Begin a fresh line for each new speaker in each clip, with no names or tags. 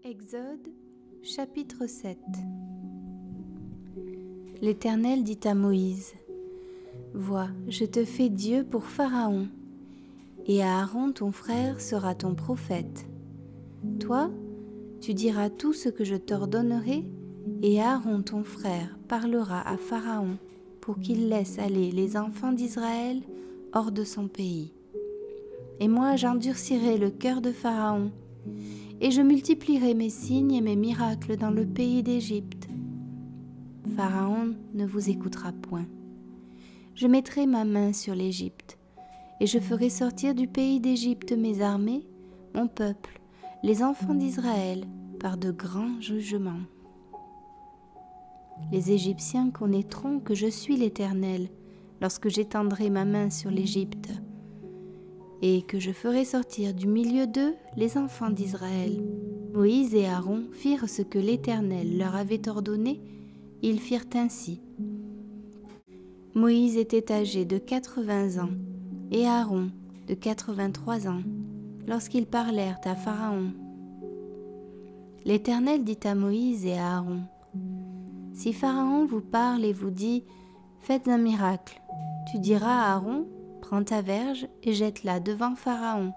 Exode, chapitre 7. L'Éternel dit à Moïse : Vois, je te fais Dieu pour Pharaon, et Aaron ton frère sera ton prophète. Toi, tu diras tout ce que je t'ordonnerai, et Aaron ton frère parlera à Pharaon pour qu'il laisse aller les enfants d'Israël hors de son pays. Et moi j'endurcirai le cœur de Pharaon, et je multiplierai mes signes et mes miracles dans le pays d'Égypte. Pharaon ne vous écoutera point. Je mettrai ma main sur l'Égypte, et je ferai sortir du pays d'Égypte mes armées, mon peuple, les enfants d'Israël, par de grands jugements. Les Égyptiens connaîtront que je suis l'Éternel, lorsque j'étendrai ma main sur l'Égypte, et que je ferai sortir du milieu d'eux les enfants d'Israël. Moïse et Aaron firent ce que l'Éternel leur avait ordonné, ils firent ainsi. Moïse était âgé de 80 ans, et Aaron de 83 ans, lorsqu'ils parlèrent à Pharaon. L'Éternel dit à Moïse et à Aaron : Si Pharaon vous parle et vous dit : Faites un miracle, tu diras à Aaron : Prends ta verge et jette-la devant Pharaon.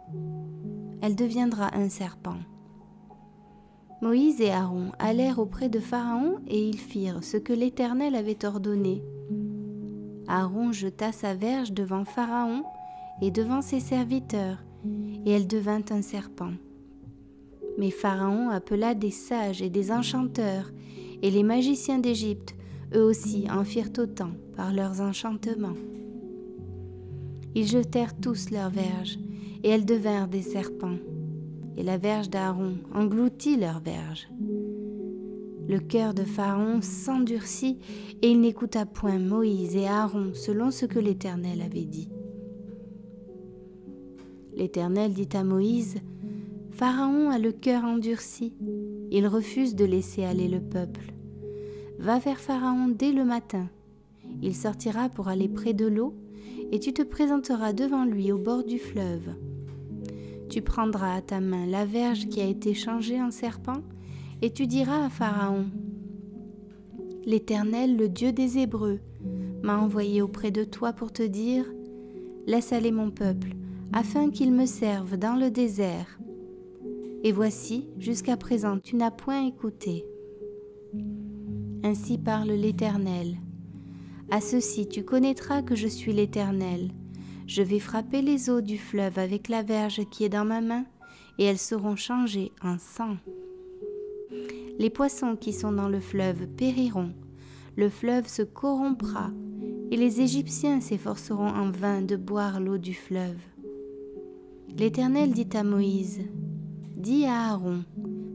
Elle deviendra un serpent. Moïse et Aaron allèrent auprès de Pharaon et ils firent ce que l'Éternel avait ordonné. Aaron jeta sa verge devant Pharaon et devant ses serviteurs, et elle devint un serpent. Mais Pharaon appela des sages et des enchanteurs, et les magiciens d'Égypte, eux aussi, en firent autant par leurs enchantements. Ils jetèrent tous leurs verges, et elles devinrent des serpents. Et la verge d'Aaron engloutit leur verge. Le cœur de Pharaon s'endurcit, et il n'écouta point Moïse et Aaron selon ce que l'Éternel avait dit. L'Éternel dit à Moïse : Pharaon a le cœur endurci, il refuse de laisser aller le peuple. Va vers Pharaon dès le matin. Il sortira pour aller près de l'eau, et tu te présenteras devant lui au bord du fleuve. Tu prendras à ta main la verge qui a été changée en serpent, et tu diras à Pharaon : L'Éternel, le Dieu des Hébreux, m'a envoyé auprès de toi pour te dire : Laisse aller mon peuple, afin qu'il me serve dans le désert. Et voici, jusqu'à présent, tu n'as point écouté. Ainsi parle l'Éternel. À ceci tu connaîtras que je suis l'Éternel. Je vais frapper les eaux du fleuve avec la verge qui est dans ma main, et elles seront changées en sang. Les poissons qui sont dans le fleuve périront, le fleuve se corrompra, et les Égyptiens s'efforceront en vain de boire l'eau du fleuve. L'Éternel dit à Moïse : Dis à Aaron :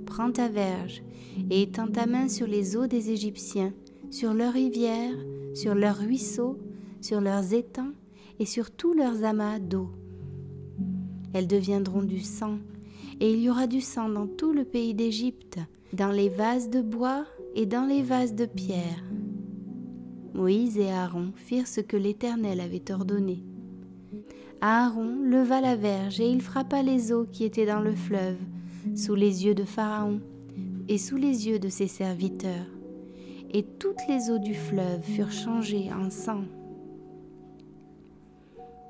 Prends ta verge, et étends ta main sur les eaux des Égyptiens, sur leurs rivières, sur leurs ruisseaux, sur leurs étangs et sur tous leurs amas d'eau. Elles deviendront du sang, et il y aura du sang dans tout le pays d'Égypte, dans les vases de bois et dans les vases de pierre. Moïse et Aaron firent ce que l'Éternel avait ordonné. Aaron leva la verge et il frappa les eaux qui étaient dans le fleuve, sous les yeux de Pharaon et sous les yeux de ses serviteurs. Et toutes les eaux du fleuve furent changées en sang.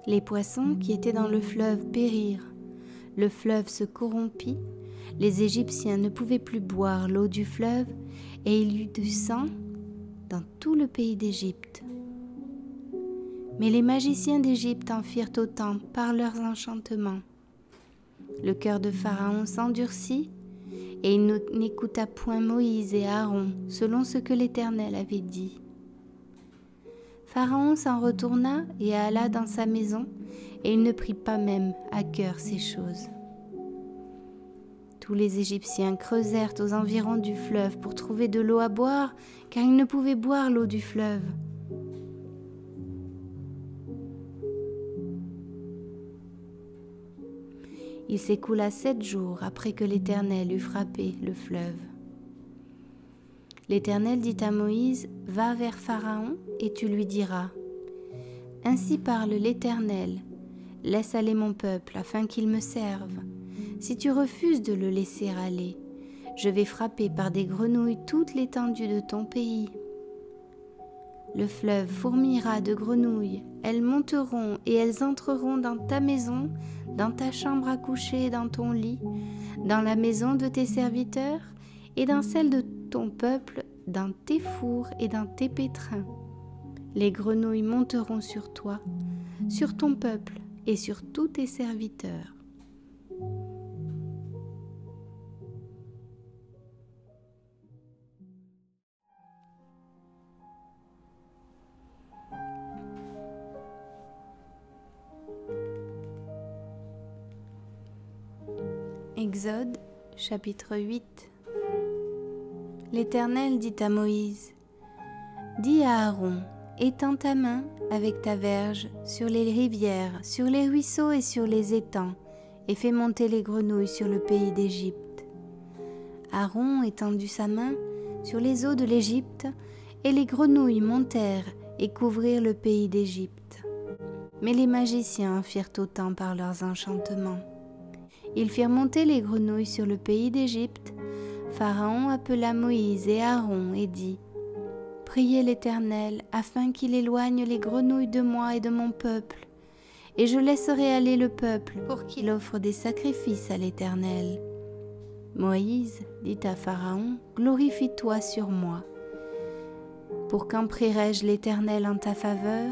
Les poissons qui étaient dans le fleuve périrent, le fleuve se corrompit, les Égyptiens ne pouvaient plus boire l'eau du fleuve, et il y eut du sang dans tout le pays d'Égypte. Mais les magiciens d'Égypte en firent autant par leurs enchantements. Le cœur de Pharaon s'endurcit, et il n'écouta point Moïse et Aaron, selon ce que l'Éternel avait dit. Pharaon s'en retourna et alla dans sa maison, et il ne prit pas même à cœur ces choses. Tous les Égyptiens creusèrent aux environs du fleuve pour trouver de l'eau à boire, car ils ne pouvaient boire l'eau du fleuve. Il s'écoula 7 jours après que l'Éternel eut frappé le fleuve. L'Éternel dit à Moïse : Va vers Pharaon et tu lui diras : Ainsi parle l'Éternel, laisse aller mon peuple afin qu'il me serve. Si tu refuses de le laisser aller, Je vais frapper par des grenouilles toute l'étendue de ton pays. Le fleuve fourmillera de grenouilles, elles monteront et elles entreront dans ta maison, dans ta chambre à coucher et dans ton lit, dans la maison de tes serviteurs et dans celle de ton peuple, dans tes fours et dans tes pétrins. Les grenouilles monteront sur toi, sur ton peuple et sur tous tes serviteurs. Exode, chapitre 8. L'Éternel dit à Moïse: dis à Aaron, étends ta main avec ta verge sur les rivières, sur les ruisseaux et sur les étangs, et fais monter les grenouilles sur le pays d'Égypte. Aaron étendit sa main sur les eaux de l'Égypte, et les grenouilles montèrent et couvrirent le pays d'Égypte. Mais les magiciens en firent autant par leurs enchantements. Ils firent monter les grenouilles sur le pays d'Égypte. Pharaon appela Moïse et Aaron et dit: priez l'Éternel afin qu'il éloigne les grenouilles de moi et de mon peuple, et je laisserai aller le peuple pour qu'il offre des sacrifices à l'Éternel. Moïse dit à Pharaon: glorifie-toi sur moi. Pour quand prierai-je l'Éternel en ta faveur,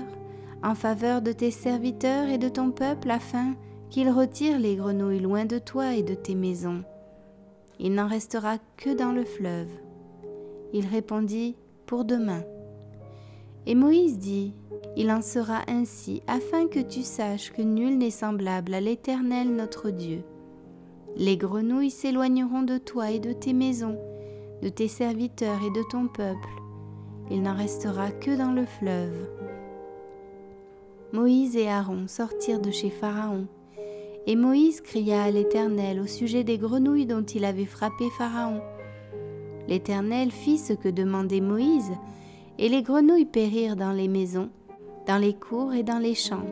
en faveur de tes serviteurs et de ton peuple, afin qu'il retire les grenouilles loin de toi et de tes maisons? Il n'en restera que dans le fleuve. Il répondit: pour demain. Et Moïse dit: il en sera ainsi, afin que tu saches que nul n'est semblable à l'Éternel notre Dieu. Les grenouilles s'éloigneront de toi et de tes maisons, de tes serviteurs et de ton peuple. Il n'en restera que dans le fleuve. Moïse et Aaron sortirent de chez Pharaon. Et Moïse cria à l'Éternel au sujet des grenouilles dont il avait frappé Pharaon. L'Éternel fit ce que demandait Moïse, et les grenouilles périrent dans les maisons, dans les cours et dans les champs.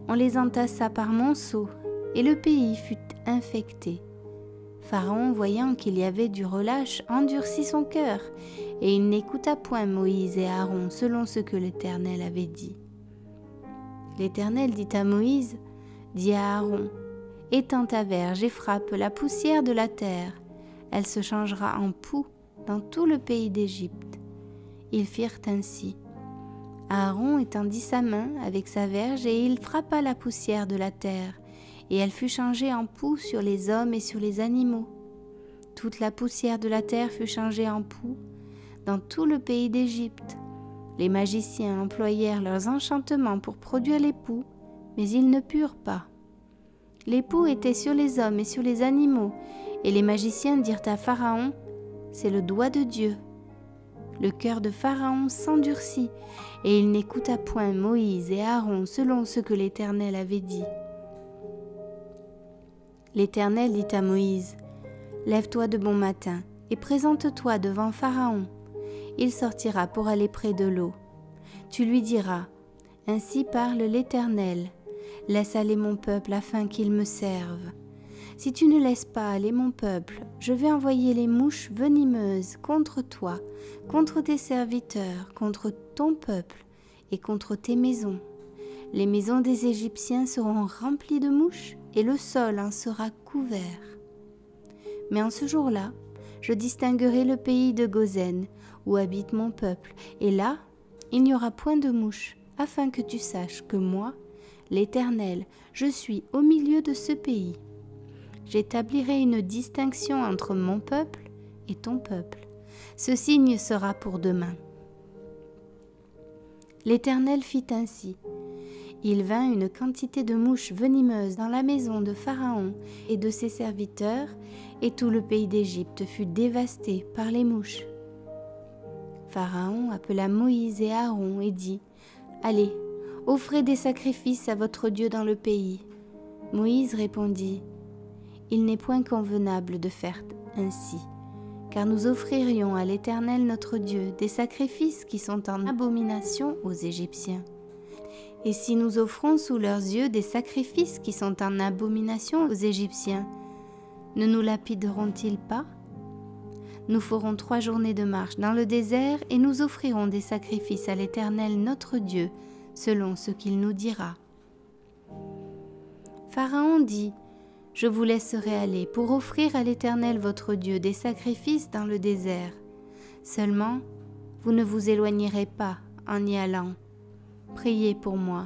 On les entassa par monceaux, et le pays fut infecté. Pharaon, voyant qu'il y avait du relâche, endurcit son cœur, et il n'écouta point Moïse et Aaron selon ce que l'Éternel avait dit. L'Éternel dit à Moïse: dis à Aaron, étends ta verge et frappe la poussière de la terre. Elle se changera en poux dans tout le pays d'Égypte. Ils firent ainsi. Aaron étendit sa main avec sa verge et il frappa la poussière de la terre, et elle fut changée en poux sur les hommes et sur les animaux. Toute la poussière de la terre fut changée en poux dans tout le pays d'Égypte. Les magiciens employèrent leurs enchantements pour produire les poux, mais ils ne purent pas. Les poux étaient sur les hommes et sur les animaux, et les magiciens dirent à Pharaon: c'est le doigt de Dieu. Le cœur de Pharaon s'endurcit, et il n'écouta point Moïse et Aaron selon ce que l'Éternel avait dit. L'Éternel dit à Moïse: lève-toi de bon matin, et présente-toi devant Pharaon. Il sortira pour aller près de l'eau. Tu lui diras: ainsi parle l'Éternel, laisse aller mon peuple afin qu'il me serve. Si tu ne laisses pas aller mon peuple, je vais envoyer les mouches venimeuses contre toi, contre tes serviteurs, contre ton peuple et contre tes maisons. Les maisons des Égyptiens seront remplies de mouches et le sol en sera couvert. Mais en ce jour-là, je distinguerai le pays de Goshen, où habite mon peuple, et là, il n'y aura point de mouches, afin que tu saches que moi, l'Éternel, je suis au milieu de ce pays. J'établirai une distinction entre mon peuple et ton peuple. Ce signe sera pour demain. L'Éternel fit ainsi. Il vint une quantité de mouches venimeuses dans la maison de Pharaon et de ses serviteurs, et tout le pays d'Égypte fut dévasté par les mouches. Pharaon appela Moïse et Aaron et dit: allez, offrez des sacrifices à votre Dieu dans le pays. Moïse répondit: il n'est point convenable de faire ainsi, car nous offririons à l'Éternel notre Dieu des sacrifices qui sont en abomination aux Égyptiens. Et si nous offrons sous leurs yeux des sacrifices qui sont en abomination aux Égyptiens, ne nous lapideront-ils pas Nous ferons 3 journées de marche dans le désert et nous offrirons des sacrifices à l'Éternel notre Dieu, selon ce qu'il nous dira. » Pharaon dit, « Je vous laisserai aller pour offrir à l'Éternel votre Dieu des sacrifices dans le désert. Seulement, vous ne vous éloignerez pas en y allant. Priez pour moi. »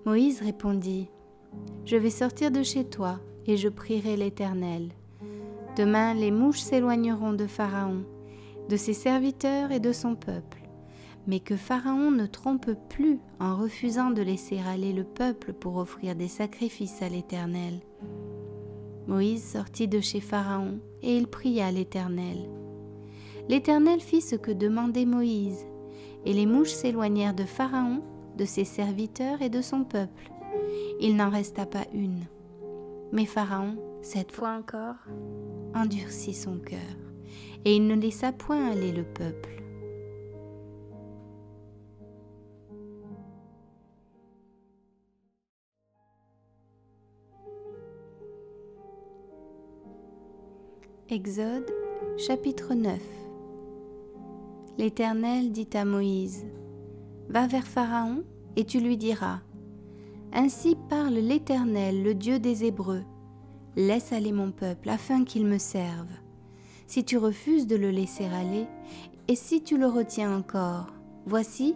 Moïse répondit, « Je vais sortir de chez toi et je prierai l'Éternel. Demain, les mouches s'éloigneront de Pharaon, de ses serviteurs et de son peuple. Mais que Pharaon ne trompe plus en refusant de laisser aller le peuple pour offrir des sacrifices à l'Éternel. » Moïse sortit de chez Pharaon et il pria l'Éternel. L'Éternel fit ce que demandait Moïse, et les mouches s'éloignèrent de Pharaon, de ses serviteurs et de son peuple. Il n'en resta pas une. Mais Pharaon, cette fois encore, endurcit son cœur, et il ne laissa point aller le peuple. Exode, chapitre 9. L'Éternel dit à Moïse, « Va vers Pharaon, et tu lui diras, « Ainsi parle l'Éternel, le Dieu des Hébreux. Laisse aller mon peuple, afin qu'il me serve. Si tu refuses de le laisser aller, et si tu le retiens encore, voici,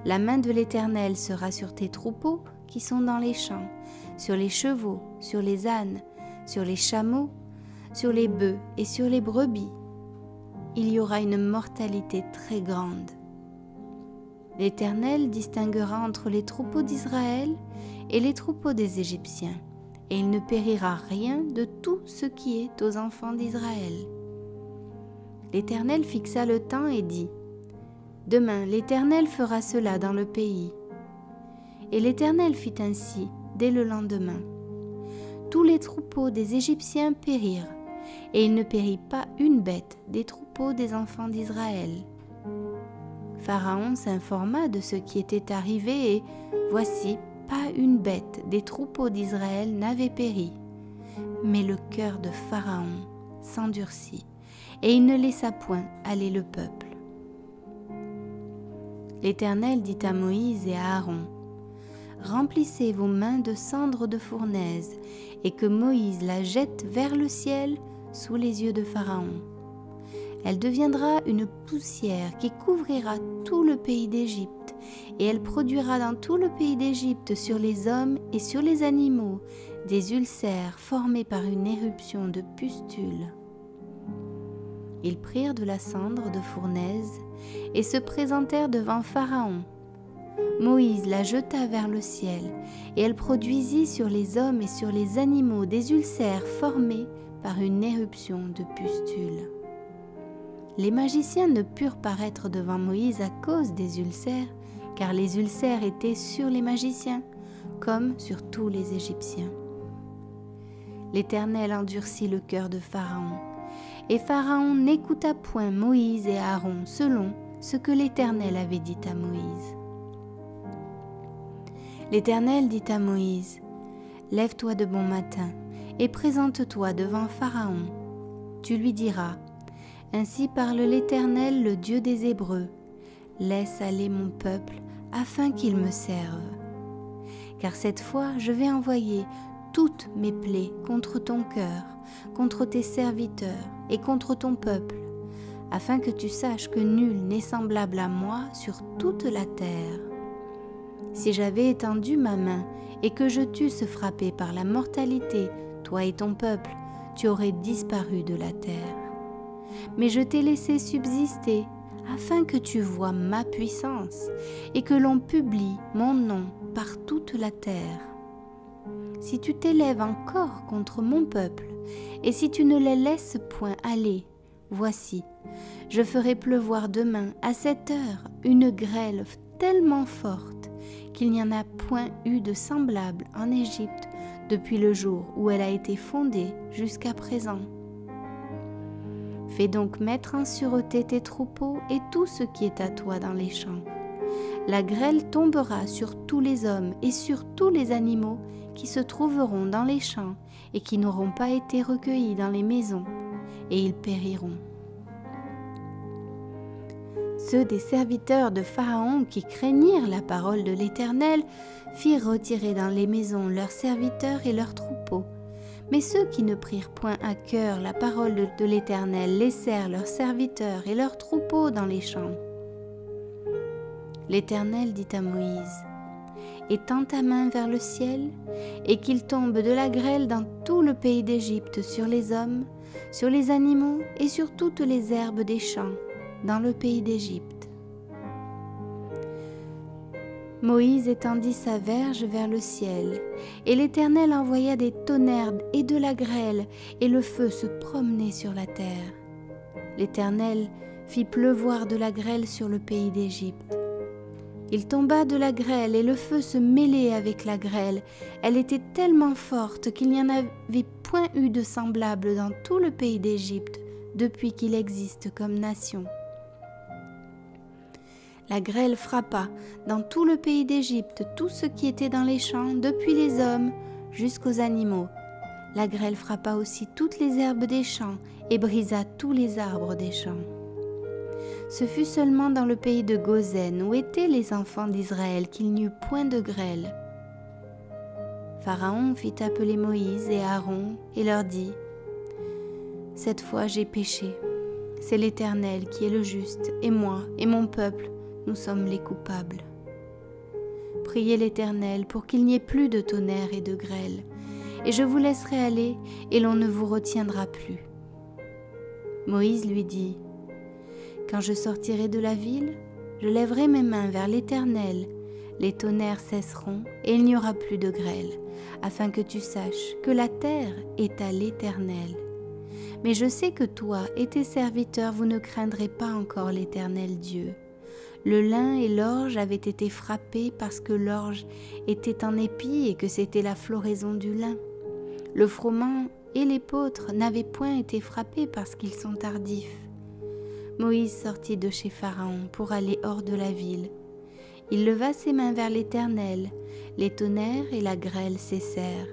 la main de l'Éternel sera sur tes troupeaux qui sont dans les champs, sur les chevaux, sur les ânes, sur les chameaux, sur les bœufs et sur les brebis. Il y aura une mortalité très grande. L'Éternel distinguera entre les troupeaux d'Israël et les troupeaux des Égyptiens, et il ne périra rien de tout ce qui est aux enfants d'Israël. » L'Éternel fixa le temps et dit, « Demain, l'Éternel fera cela dans le pays. » Et l'Éternel fit ainsi dès le lendemain. Tous les troupeaux des Égyptiens périrent, et il ne périt pas une bête des troupeaux des enfants d'Israël. Pharaon s'informa de ce qui était arrivé, et voici, pas une bête des troupeaux d'Israël n'avait péri. Mais le cœur de Pharaon s'endurcit, et il ne laissa point aller le peuple. L'Éternel dit à Moïse et à Aaron, « Remplissez vos mains de cendre de fournaise, et que Moïse la jette vers le ciel sous les yeux de Pharaon. Elle deviendra une poussière qui couvrira tout le pays d'Égypte, et elle produira dans tout le pays d'Égypte sur les hommes et sur les animaux des ulcères formés par une éruption de pustules. » Ils prirent de la cendre de fournaise et se présentèrent devant Pharaon. Moïse la jeta vers le ciel, et elle produisit sur les hommes et sur les animaux des ulcères formés par une éruption de pustules. Les magiciens ne purent paraître devant Moïse à cause des ulcères, car les ulcères étaient sur les magiciens, comme sur tous les Égyptiens. L'Éternel endurcit le cœur de Pharaon, et Pharaon n'écouta point Moïse et Aaron selon ce que l'Éternel avait dit à Moïse. L'Éternel dit à Moïse, « Lève-toi de bon matin, et présente-toi devant Pharaon. Tu lui diras, « Ainsi parle l'Éternel, le Dieu des Hébreux. Laisse aller mon peuple, afin qu'il me serve. Car cette fois, je vais envoyer toutes mes plaies contre ton cœur, contre tes serviteurs et contre ton peuple, afin que tu saches que nul n'est semblable à moi sur toute la terre. Si j'avais étendu ma main et que je t'eusse frappé par la mortalité, toi et ton peuple, tu aurais disparu de la terre. Mais je t'ai laissé subsister, afin que tu vois ma puissance et que l'on publie mon nom par toute la terre. Si tu t'élèves encore contre mon peuple, et si tu ne les laisses point aller, voici, je ferai pleuvoir demain à cette heure une grêle tellement forte qu'il n'y en a point eu de semblable en Égypte depuis le jour où elle a été fondée jusqu'à présent. Fais donc mettre en sûreté tes troupeaux et tout ce qui est à toi dans les champs. La grêle tombera sur tous les hommes et sur tous les animaux qui se trouveront dans les champs et qui n'auront pas été recueillis dans les maisons, et ils périront. Ceux des serviteurs de Pharaon qui craignirent la parole de l'Éternel firent retirer dans les maisons leurs serviteurs et leurs troupeaux. Mais ceux qui ne prirent point à cœur la parole de l'Éternel laissèrent leurs serviteurs et leurs troupeaux dans les champs. L'Éternel dit à Moïse : étends ta main vers le ciel, et qu'il tombe de la grêle dans tout le pays d'Égypte sur les hommes, sur les animaux et sur toutes les herbes des champs, dans le pays d'Égypte. Moïse étendit sa verge vers le ciel, et l'Éternel envoya des tonnerres et de la grêle, et le feu se promenait sur la terre. L'Éternel fit pleuvoir de la grêle sur le pays d'Égypte. Il tomba de la grêle, et le feu se mêlait avec la grêle. Elle était tellement forte qu'il n'y en avait point eu de semblable dans tout le pays d'Égypte depuis qu'il existe comme nation. La grêle frappa dans tout le pays d'Égypte tout ce qui était dans les champs, depuis les hommes jusqu'aux animaux. La grêle frappa aussi toutes les herbes des champs et brisa tous les arbres des champs. Ce fut seulement dans le pays de Goshen, où étaient les enfants d'Israël, qu'il n'y eut point de grêle. Pharaon fit appeler Moïse et Aaron et leur dit : cette fois j'ai péché. C'est l'Éternel qui est le juste, et moi et mon peuple, nous sommes les coupables. Priez l'Éternel pour qu'il n'y ait plus de tonnerre et de grêle, et je vous laisserai aller, et l'on ne vous retiendra plus. Moïse lui dit : quand je sortirai de la ville, je lèverai mes mains vers l'Éternel, les tonnerres cesseront, et il n'y aura plus de grêle, afin que tu saches que la terre est à l'Éternel. Mais je sais que toi et tes serviteurs, vous ne craindrez pas encore l'Éternel Dieu. Le lin et l'orge avaient été frappés parce que l'orge était en épi et que c'était la floraison du lin. Le froment et l'épeautre n'avaient point été frappés parce qu'ils sont tardifs. Moïse sortit de chez Pharaon pour aller hors de la ville. Il leva ses mains vers l'Éternel, les tonnerres et la grêle cessèrent,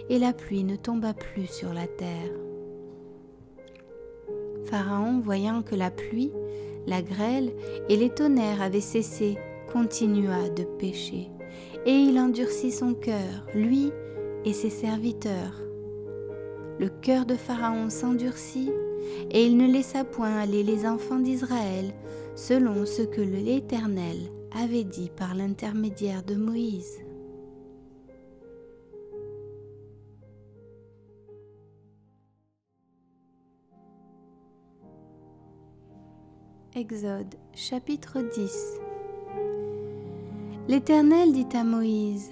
et la pluie ne tomba plus sur la terre. Pharaon, voyant que la pluie, la grêle et les tonnerres avaient cessé, continua de pécher, et il endurcit son cœur, lui et ses serviteurs. Le cœur de Pharaon s'endurcit, et il ne laissa point aller les enfants d'Israël, selon ce que l'Éternel avait dit par l'intermédiaire de Moïse. Exode chapitre 10. L'Éternel dit à Moïse :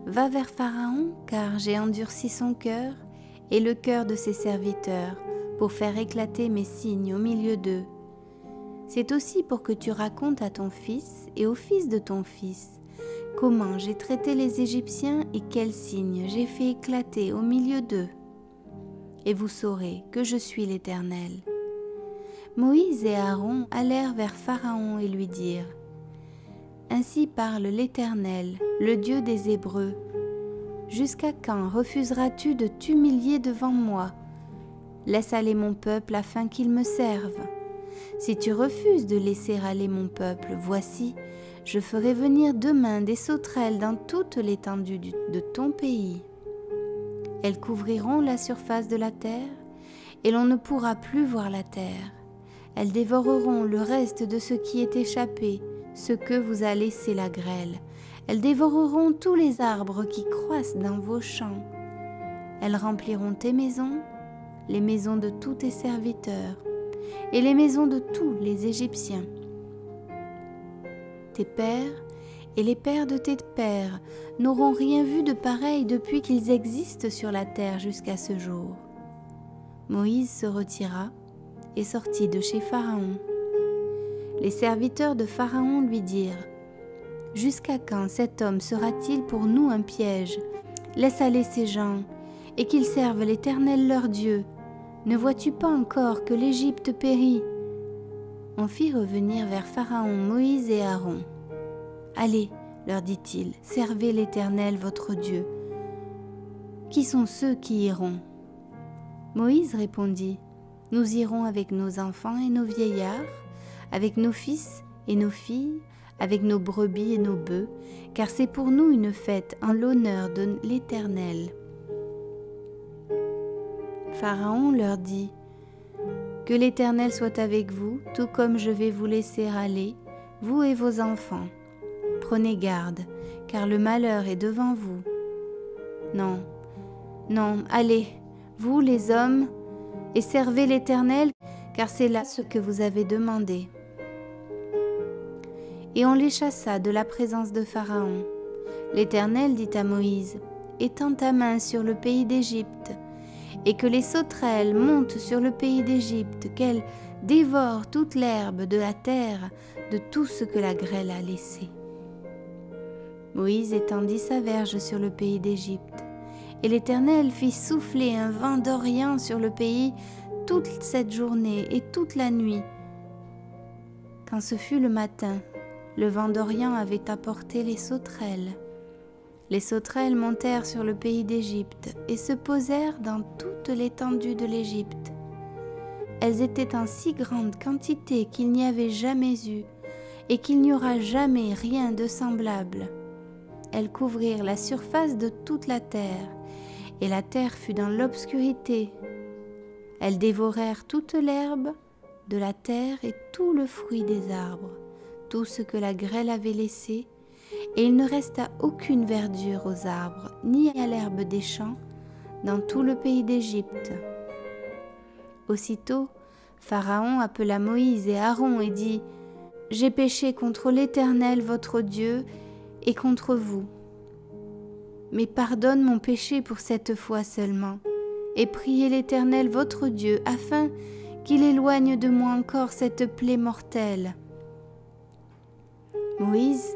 va vers Pharaon, car j'ai endurci son cœur et le cœur de ses serviteurs, pour faire éclater mes signes au milieu d'eux. C'est aussi pour que tu racontes à ton fils et au fils de ton fils comment j'ai traité les Égyptiens et quels signes j'ai fait éclater au milieu d'eux. Et vous saurez que je suis l'Éternel. Moïse et Aaron allèrent vers Pharaon et lui dirent : ainsi parle l'Éternel, le Dieu des Hébreux. Jusqu'à quand refuseras-tu de t'humilier devant moi ? Laisse aller mon peuple afin qu'il me serve. Si tu refuses de laisser aller mon peuple, voici, je ferai venir demain des sauterelles dans toute l'étendue de ton pays. Elles couvriront la surface de la terre, et l'on ne pourra plus voir la terre. Elles dévoreront le reste de ce qui est échappé, ce que vous a laissé la grêle. Elles dévoreront tous les arbres qui croissent dans vos champs. Elles rempliront tes maisons, les maisons de tous tes serviteurs, et les maisons de tous les Égyptiens. Tes pères et les pères de tes pères n'auront rien vu de pareil depuis qu'ils existent sur la terre jusqu'à ce jour. Moïse se retira et sortit de chez Pharaon. Les serviteurs de Pharaon lui dirent : jusqu'à quand cet homme sera-t-il pour nous un piège ? Laisse aller ces gens, et qu'ils servent l'Éternel leur Dieu. Ne vois-tu pas encore que l'Égypte périt ? On fit revenir vers Pharaon Moïse et Aaron. Allez, leur dit-il, servez l'Éternel votre Dieu. Qui sont ceux qui iront ? Moïse répondit : Nous irons avec nos enfants et nos vieillards, avec nos fils et nos filles, avec nos brebis et nos bœufs, car c'est pour nous une fête en l'honneur de l'Éternel. » Pharaon leur dit, « Que l'Éternel soit avec vous, tout comme je vais vous laisser aller, vous et vos enfants. Prenez garde, car le malheur est devant vous. Non, non, allez, vous les hommes, et servez l'Éternel, car c'est là ce que vous avez demandé. » Et on les chassa de la présence de Pharaon. L'Éternel dit à Moïse, « Étends ta main sur le pays d'Égypte, et que les sauterelles montent sur le pays d'Égypte, qu'elles dévorent toute l'herbe de la terre, de tout ce que la grêle a laissé. » Moïse étendit sa verge sur le pays d'Égypte, et l'Éternel fit souffler un vent d'Orient sur le pays toute cette journée et toute la nuit. Quand ce fut le matin, le vent d'Orient avait apporté les sauterelles. Les sauterelles montèrent sur le pays d'Égypte et se posèrent dans toute l'étendue de l'Égypte. Elles étaient en si grande quantité qu'il n'y avait jamais eu et qu'il n'y aura jamais rien de semblable. Elles couvrirent la surface de toute la terre, et la terre fut dans l'obscurité. Elles dévorèrent toute l'herbe de la terre et tout le fruit des arbres, tout ce que la grêle avait laissé, et il ne resta aucune verdure aux arbres, ni à l'herbe des champs, dans tout le pays d'Égypte. Aussitôt, Pharaon appela Moïse et Aaron et dit, « J'ai péché contre l'Éternel votre Dieu et contre vous. Mais pardonne mon péché pour cette fois seulement, et priez l'Éternel votre Dieu, afin qu'il éloigne de moi encore cette plaie mortelle. » Moïse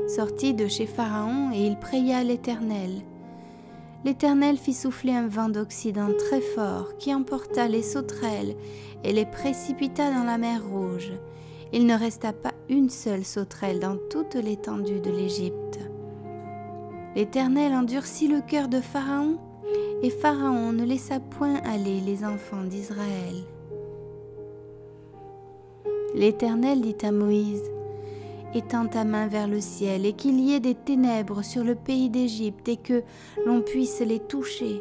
sortit de chez Pharaon et il pria l'Éternel. L'Éternel fit souffler un vent d'Occident très fort qui emporta les sauterelles et les précipita dans la mer Rouge. Il ne resta pas une seule sauterelle dans toute l'étendue de l'Égypte. L'Éternel endurcit le cœur de Pharaon, et Pharaon ne laissa point aller les enfants d'Israël. L'Éternel dit à Moïse, « Étends ta main vers le ciel, et qu'il y ait des ténèbres sur le pays d'Égypte, et que l'on puisse les toucher. »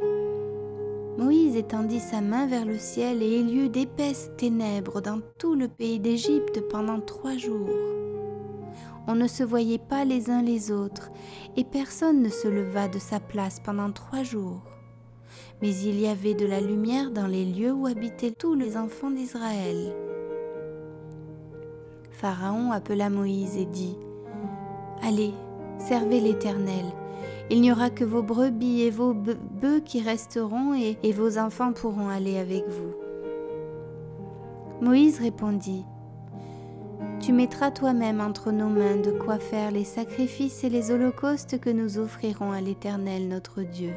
Moïse étendit sa main vers le ciel, et il y eut d'épaisses ténèbres dans tout le pays d'Égypte pendant 3 jours. On ne se voyait pas les uns les autres, et personne ne se leva de sa place pendant 3 jours. Mais il y avait de la lumière dans les lieux où habitaient tous les enfants d'Israël. Pharaon appela Moïse et dit, « Allez, servez l'Éternel. Il n'y aura que vos brebis et vos bœufs qui resteront, et vos enfants pourront aller avec vous. » Moïse répondit, « Tu mettras toi-même entre nos mains de quoi faire les sacrifices et les holocaustes que nous offrirons à l'Éternel notre Dieu.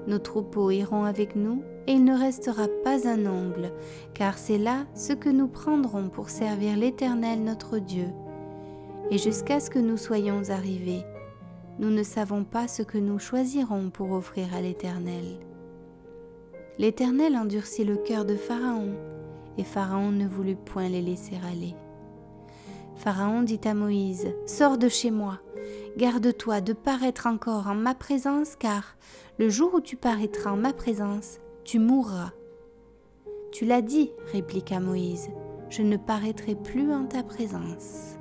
Nos troupeaux iront avec nous, et il ne restera pas un ongle, car c'est là ce que nous prendrons pour servir l'Éternel notre Dieu. Et jusqu'à ce que nous soyons arrivés, nous ne savons pas ce que nous choisirons pour offrir à l'Éternel. » L'Éternel endurcit le cœur de Pharaon, et Pharaon ne voulut point les laisser aller. Pharaon dit à Moïse, « Sors de chez moi, garde-toi de paraître encore en ma présence, car le jour où tu paraîtras en ma présence, tu mourras. » « Tu l'as dit, répliqua Moïse, je ne paraîtrai plus en ta présence. »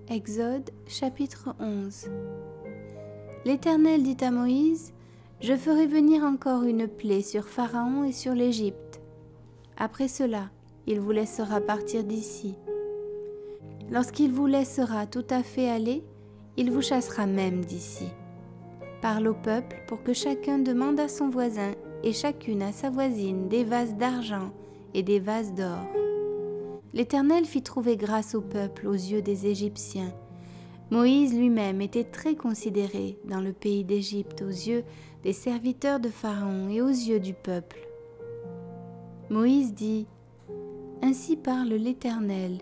Exode chapitre 11. L'Éternel dit à Moïse, « Je ferai venir encore une plaie sur Pharaon et sur l'Égypte. Après cela, il vous laissera partir d'ici. Lorsqu'il vous laissera tout à fait aller, il vous chassera même d'ici. Parle au peuple pour que chacun demande à son voisin et chacune à sa voisine des vases d'argent et des vases d'or. » L'Éternel fit trouver grâce au peuple aux yeux des Égyptiens. Moïse lui-même était très considéré dans le pays d'Égypte aux yeux des serviteurs de Pharaon et aux yeux du peuple. Moïse dit, « Ainsi parle l'Éternel,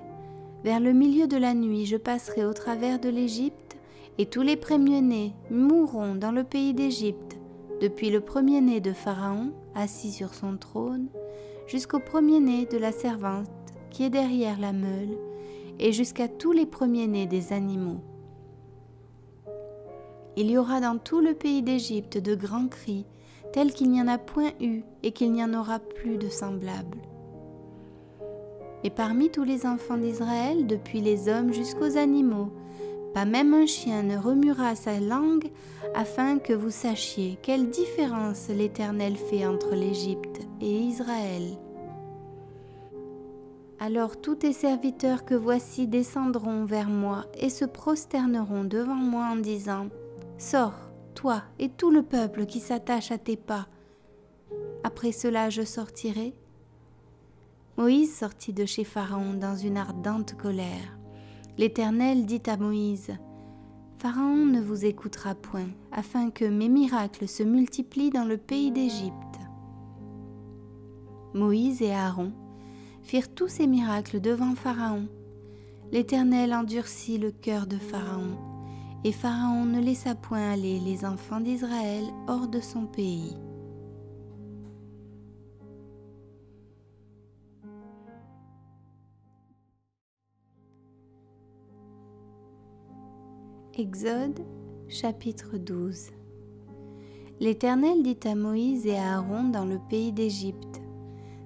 Vers le milieu de la nuit, je passerai au travers de l'Égypte, et tous les premiers-nés mourront dans le pays d'Égypte, depuis le premier-né de Pharaon, assis sur son trône, jusqu'au premier-né de la servante qui est derrière la meule, et jusqu'à tous les premiers-nés des animaux. Il y aura dans tout le pays d'Égypte de grands cris, tels qu'il n'y en a point eu et qu'il n'y en aura plus de semblables. Et parmi tous les enfants d'Israël, depuis les hommes jusqu'aux animaux, pas même un chien ne remuera sa langue, afin que vous sachiez quelle différence l'Éternel fait entre l'Égypte et Israël. Alors tous tes serviteurs que voici descendront vers moi et se prosterneront devant moi en disant : Sors, toi et tout le peuple qui s'attache à tes pas. Après cela je sortirai. Moïse sortit de chez Pharaon dans une ardente colère. L'Éternel dit à Moïse : Pharaon ne vous écoutera point, afin que mes miracles se multiplient dans le pays d'Égypte. Moïse et Aaron firent tous ces miracles devant Pharaon. L'Éternel endurcit le cœur de Pharaon, et Pharaon ne laissa point aller les enfants d'Israël hors de son pays. Exode, chapitre 12. L'Éternel dit à Moïse et à Aaron dans le pays d'Égypte :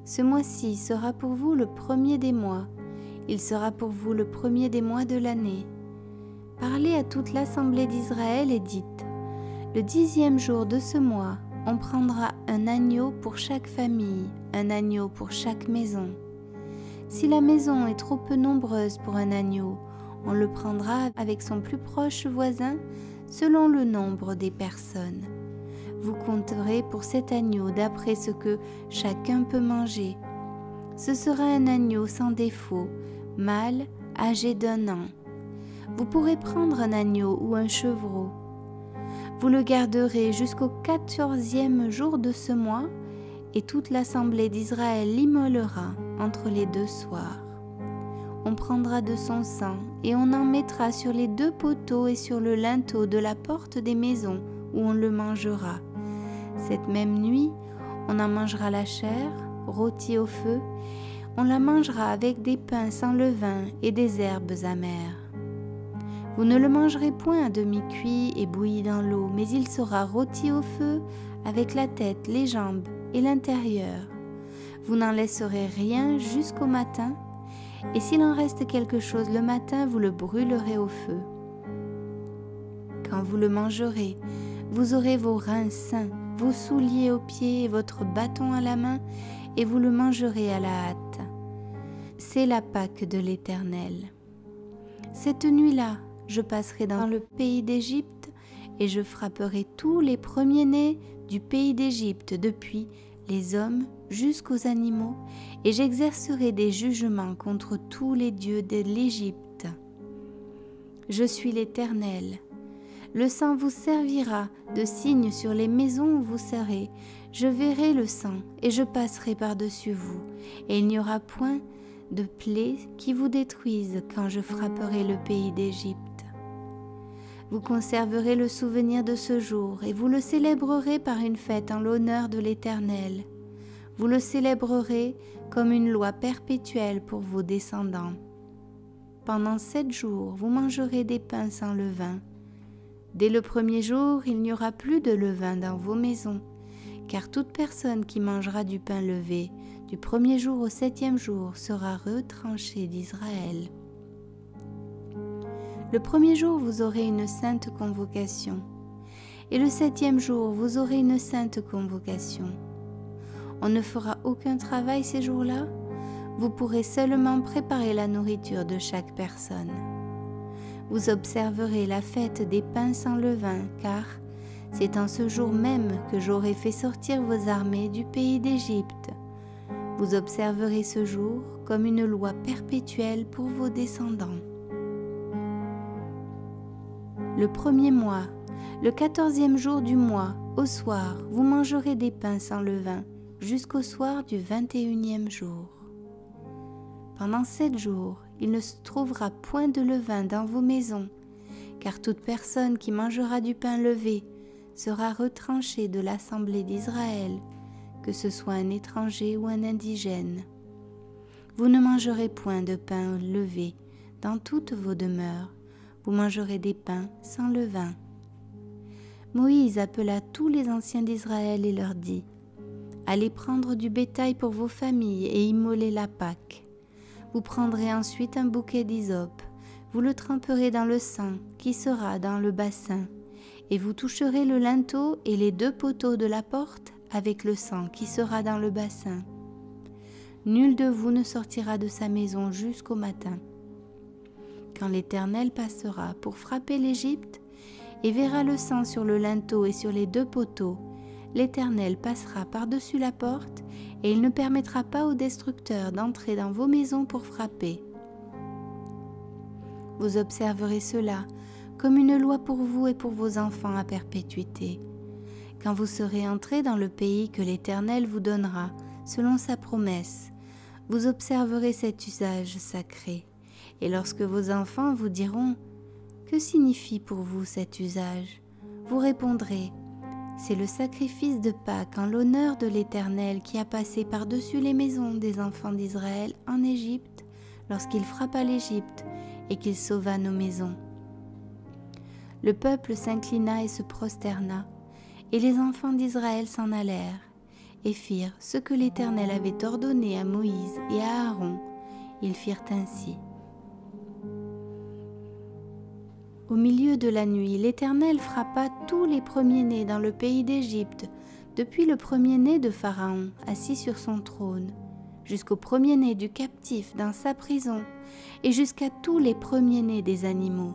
Ce mois-ci sera pour vous le premier des mois, il sera pour vous le premier des mois de l'année. Parlez à toute l'assemblée d'Israël et dites : Le 10e jour de ce mois, on prendra un agneau pour chaque famille, un agneau pour chaque maison. Si la maison est trop peu nombreuse pour un agneau, on le prendra avec son plus proche voisin selon le nombre des personnes. Vous compterez pour cet agneau d'après ce que chacun peut manger. Ce sera un agneau sans défaut, mâle, âgé d'1 an. Vous pourrez prendre un agneau ou un chevreau. Vous le garderez jusqu'au 14e jour de ce mois, et toute l'assemblée d'Israël l'immolera entre les 2 soirs. On prendra de son sang et on en mettra sur les 2 poteaux et sur le linteau de la porte des maisons où on le mangera. Cette même nuit, on en mangera la chair, rôtie au feu. On la mangera avec des pains sans levain et des herbes amères. Vous ne le mangerez point à demi-cuit et bouilli dans l'eau, mais il sera rôti au feu avec la tête, les jambes et l'intérieur. Vous n'en laisserez rien jusqu'au matin, et s'il en reste quelque chose le matin, vous le brûlerez au feu. Quand vous le mangerez, vous aurez vos reins sains, vos souliers aux pieds et votre bâton à la main, et vous le mangerez à la hâte. C'est la Pâque de l'Éternel. Cette nuit-là, je passerai dans le pays d'Égypte, et je frapperai tous les premiers-nés du pays d'Égypte, depuis les hommes jusqu'aux animaux, et j'exercerai des jugements contre tous les dieux de l'Égypte. Je suis l'Éternel. Le sang vous servira de signe sur les maisons où vous serez. Je verrai le sang, et je passerai par-dessus vous, et il n'y aura point de plaie qui vous détruise quand je frapperai le pays d'Égypte. Vous conserverez le souvenir de ce jour, et vous le célébrerez par une fête en l'honneur de l'Éternel. Vous le célébrerez comme une loi perpétuelle pour vos descendants. Pendant 7 jours, vous mangerez des pains sans levain. Dès le premier jour, il n'y aura plus de levain dans vos maisons, car toute personne qui mangera du pain levé du 1er jour au 7e jour sera retranchée d'Israël. Le 1er jour, vous aurez une sainte convocation, et le 7e jour, vous aurez une sainte convocation. On ne fera aucun travail ces jours-là, vous pourrez seulement préparer la nourriture de chaque personne. Vous observerez la fête des pains sans levain, car c'est en ce jour même que j'aurai fait sortir vos armées du pays d'Égypte. Vous observerez ce jour comme une loi perpétuelle pour vos descendants. Le 1er mois, le 14e jour du mois, au soir, vous mangerez des pains sans levain, jusqu'au soir du 21e jour. Pendant 7 jours, il ne se trouvera point de levain dans vos maisons, car toute personne qui mangera du pain levé sera retranchée de l'assemblée d'Israël, que ce soit un étranger ou un indigène. Vous ne mangerez point de pain levé dans toutes vos demeures, vous mangerez des pains sans levain. » Moïse appela tous les anciens d'Israël et leur dit : « Allez prendre du bétail pour vos familles et immoler la Pâque. Vous prendrez ensuite un bouquet d'hysope, vous le tremperez dans le sang qui sera dans le bassin, et vous toucherez le linteau et les 2 poteaux de la porte avec le sang qui sera dans le bassin. Nul de vous ne sortira de sa maison jusqu'au matin. Quand l'Éternel passera pour frapper l'Égypte et verra le sang sur le linteau et sur les 2 poteaux, l'Éternel passera par-dessus la porte et il ne permettra pas aux destructeurs d'entrer dans vos maisons pour frapper. Vous observerez cela comme une loi pour vous et pour vos enfants à perpétuité. Quand vous serez entrés dans le pays que l'Éternel vous donnera, selon sa promesse, vous observerez cet usage sacré. Et lorsque vos enfants vous diront « Que signifie pour vous cet usage ?» vous répondrez « C'est le sacrifice de Pâques en l'honneur de l'Éternel qui a passé par-dessus les maisons des enfants d'Israël en Égypte, lorsqu'il frappa l'Égypte et qu'il sauva nos maisons. » Le peuple s'inclina et se prosterna, et les enfants d'Israël s'en allèrent, et firent ce que l'Éternel avait ordonné à Moïse et à Aaron. Ils firent ainsi. Au milieu de la nuit, l'Éternel frappa tous les premiers-nés dans le pays d'Égypte, depuis le premier-né de Pharaon, assis sur son trône, jusqu'au premier-né du captif dans sa prison, et jusqu'à tous les premiers-nés des animaux.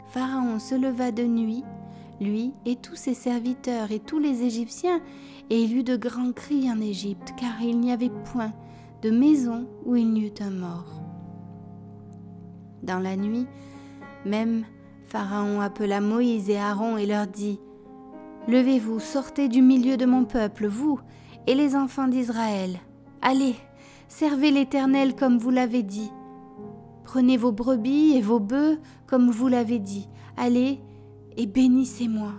Pharaon se leva de nuit, lui et tous ses serviteurs et tous les Égyptiens, et il eut de grands cris en Égypte, car il n'y avait point de maison où il n'y eût un mort. Dans la nuit, même Pharaon appela Moïse et Aaron et leur dit : « Levez-vous, sortez du milieu de mon peuple, vous et les enfants d'Israël. Allez, servez l'Éternel comme vous l'avez dit. Prenez vos brebis et vos bœufs comme vous l'avez dit. Allez et bénissez-moi. »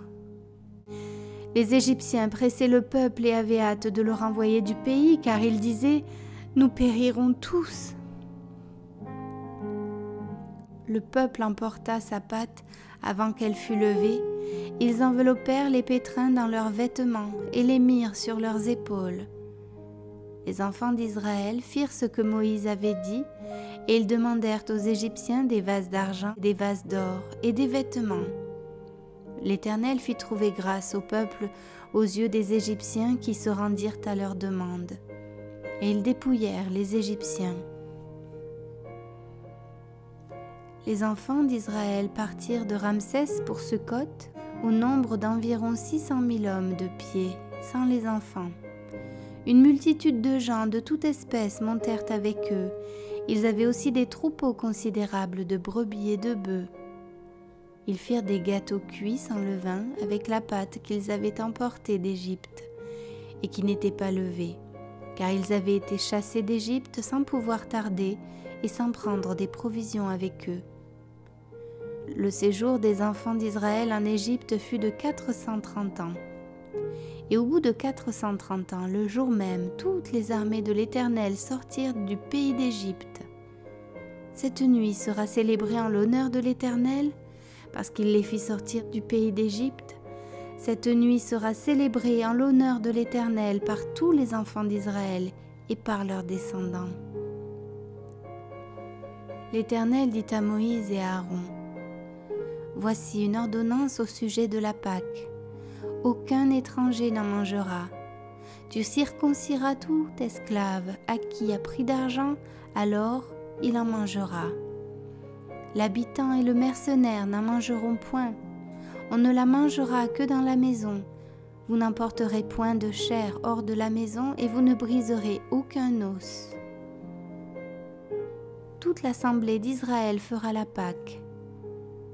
Les Égyptiens pressaient le peuple et avaient hâte de le renvoyer du pays, car ils disaient : « Nous périrons tous. » Le peuple emporta sa pâte avant qu'elle fût levée. Ils enveloppèrent les pétrins dans leurs vêtements et les mirent sur leurs épaules. Les enfants d'Israël firent ce que Moïse avait dit, et ils demandèrent aux Égyptiens des vases d'argent, des vases d'or et des vêtements. L'Éternel fit trouver grâce au peuple aux yeux des Égyptiens qui se rendirent à leur demande. Et ils dépouillèrent les Égyptiens. Les enfants d'Israël partirent de Ramsès pour Sukkot, au nombre d'environ 600 000 hommes de pied, sans les enfants. Une multitude de gens de toute espèce montèrent avec eux. Ils avaient aussi des troupeaux considérables de brebis et de bœufs. Ils firent des gâteaux cuits sans levain avec la pâte qu'ils avaient emportée d'Égypte et qui n'était pas levée, car ils avaient été chassés d'Égypte sans pouvoir tarder et sans prendre des provisions avec eux. Le séjour des enfants d'Israël en Égypte fut de 430 ans. Et au bout de 430 ans, le jour même, toutes les armées de l'Éternel sortirent du pays d'Égypte. Cette nuit sera célébrée en l'honneur de l'Éternel, parce qu'il les fit sortir du pays d'Égypte. Cette nuit sera célébrée en l'honneur de l'Éternel par tous les enfants d'Israël et par leurs descendants. L'Éternel dit à Moïse et à Aaron : « Voici une ordonnance au sujet de la Pâque. Aucun étranger n'en mangera. Tu circonciras tout esclave acquis à prix d'argent, alors il en mangera. L'habitant et le mercenaire n'en mangeront point. On ne la mangera que dans la maison. Vous n'emporterez point de chair hors de la maison et vous ne briserez aucun os. Toute l'assemblée d'Israël fera la Pâque.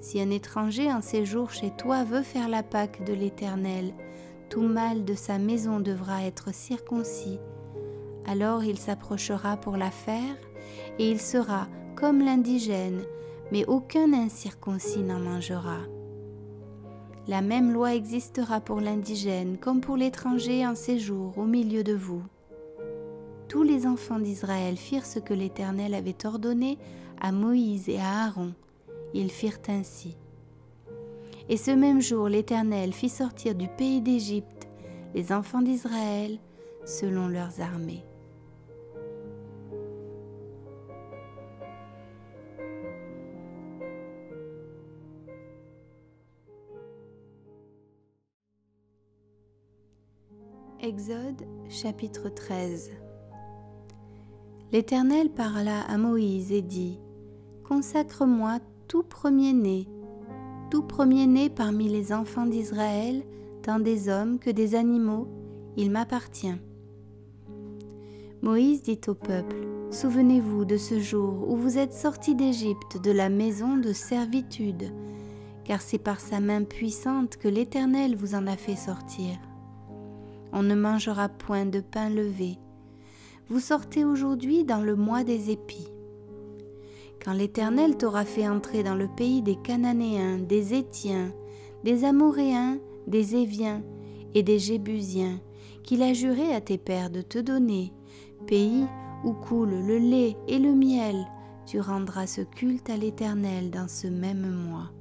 Si un étranger en séjour chez toi veut faire la Pâque de l'Éternel, tout mâle de sa maison devra être circoncis. Alors il s'approchera pour la faire, et il sera comme l'indigène, mais aucun incirconcis n'en mangera. La même loi existera pour l'indigène comme pour l'étranger en séjour au milieu de vous. Tous les enfants d'Israël firent ce que l'Éternel avait ordonné à Moïse et à Aaron. Ils firent ainsi. Et ce même jour, l'Éternel fit sortir du pays d'Égypte les enfants d'Israël selon leurs armées. Exode chapitre 13. L'Éternel parla à Moïse et dit : Consacre-moi tout premier-né parmi les enfants d'Israël, tant des hommes que des animaux, il m'appartient. Moïse dit au peuple : Souvenez-vous de ce jour où vous êtes sortis d'Égypte, de la maison de servitude, car c'est par sa main puissante que l'Éternel vous en a fait sortir. On ne mangera point de pain levé. Vous sortez aujourd'hui dans le mois des épis. Quand l'Éternel t'aura fait entrer dans le pays des Cananéens, des Hétiens, des Amoréens, des Éviens et des Jébusiens, qu'il a juré à tes pères de te donner, pays où coule le lait et le miel, tu rendras ce culte à l'Éternel dans ce même mois.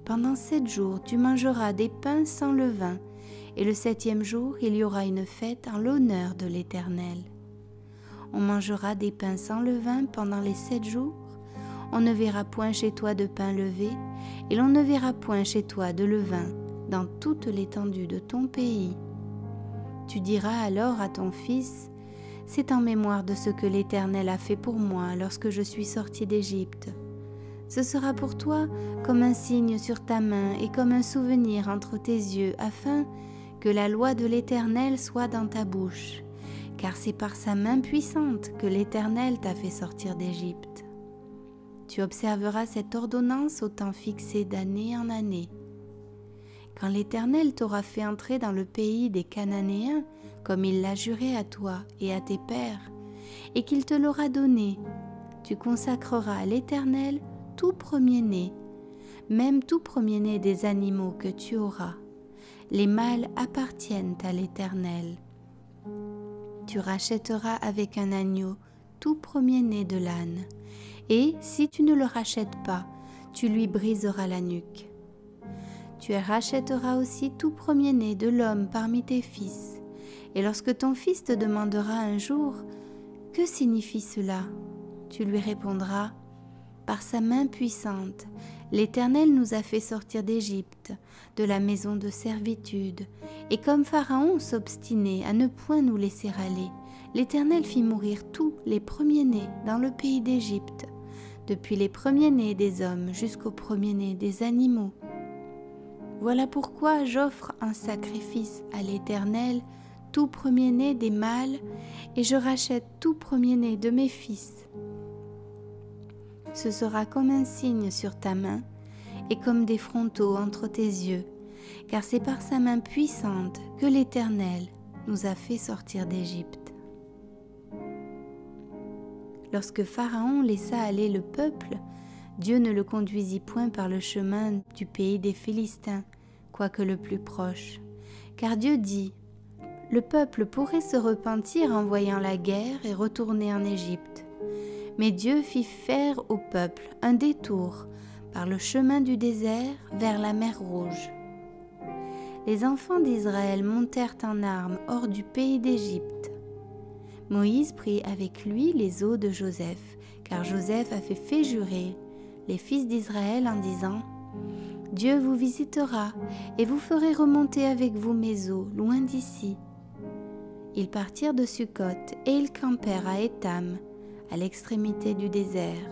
Pendant 7 jours, tu mangeras des pains sans levain, et le 7e jour, il y aura une fête en l'honneur de l'Éternel. On mangera des pains sans levain pendant les 7 jours. On ne verra point chez toi de pain levé, et l'on ne verra point chez toi de levain dans toute l'étendue de ton pays. Tu diras alors à ton fils : C'est en mémoire de ce que l'Éternel a fait pour moi lorsque je suis sorti d'Égypte. Ce sera pour toi comme un signe sur ta main et comme un souvenir entre tes yeux, afin que la loi de l'Éternel soit dans ta bouche, car c'est par sa main puissante que l'Éternel t'a fait sortir d'Égypte. Tu observeras cette ordonnance au temps fixé d'année en année. Quand l'Éternel t'aura fait entrer dans le pays des Cananéens, comme il l'a juré à toi et à tes pères, et qu'il te l'aura donné, tu consacreras à l'Éternel tout premier-né, même tout premier-né des animaux que tu auras. Les mâles appartiennent à l'Éternel. Tu rachèteras avec un agneau tout premier-né de l'âne, et si tu ne le rachètes pas, tu lui briseras la nuque. Tu rachèteras aussi tout premier-né de l'homme parmi tes fils, et lorsque ton fils te demandera un jour : Que signifie cela ? Tu lui répondras : Par sa main puissante, l'Éternel nous a fait sortir d'Égypte, de la maison de servitude, et comme Pharaon s'obstinait à ne point nous laisser aller, l'Éternel fit mourir tous les premiers-nés dans le pays d'Égypte, depuis les premiers-nés des hommes jusqu'aux premiers-nés des animaux. Voilà pourquoi j'offre un sacrifice à l'Éternel, tout premier-né des mâles, et je rachète tout premier-né de mes fils. Ce sera comme un signe sur ta main et comme des frontaux entre tes yeux, car c'est par sa main puissante que l'Éternel nous a fait sortir d'Égypte. Lorsque Pharaon laissa aller le peuple, Dieu ne le conduisit point par le chemin du pays des Philistins, quoique le plus proche, car Dieu dit : Le peuple pourrait se repentir en voyant la guerre et retourner en Égypte. Mais Dieu fit faire au peuple un détour par le chemin du désert vers la mer Rouge. Les enfants d'Israël montèrent en armes hors du pays d'Égypte. Moïse prit avec lui les os de Joseph, car Joseph avait fait jurer les fils d'Israël en disant : Dieu vous visitera et vous ferez remonter avec vous mes os, loin d'ici. Ils partirent de Succoth et ils campèrent à Étam, à l'extrémité du désert.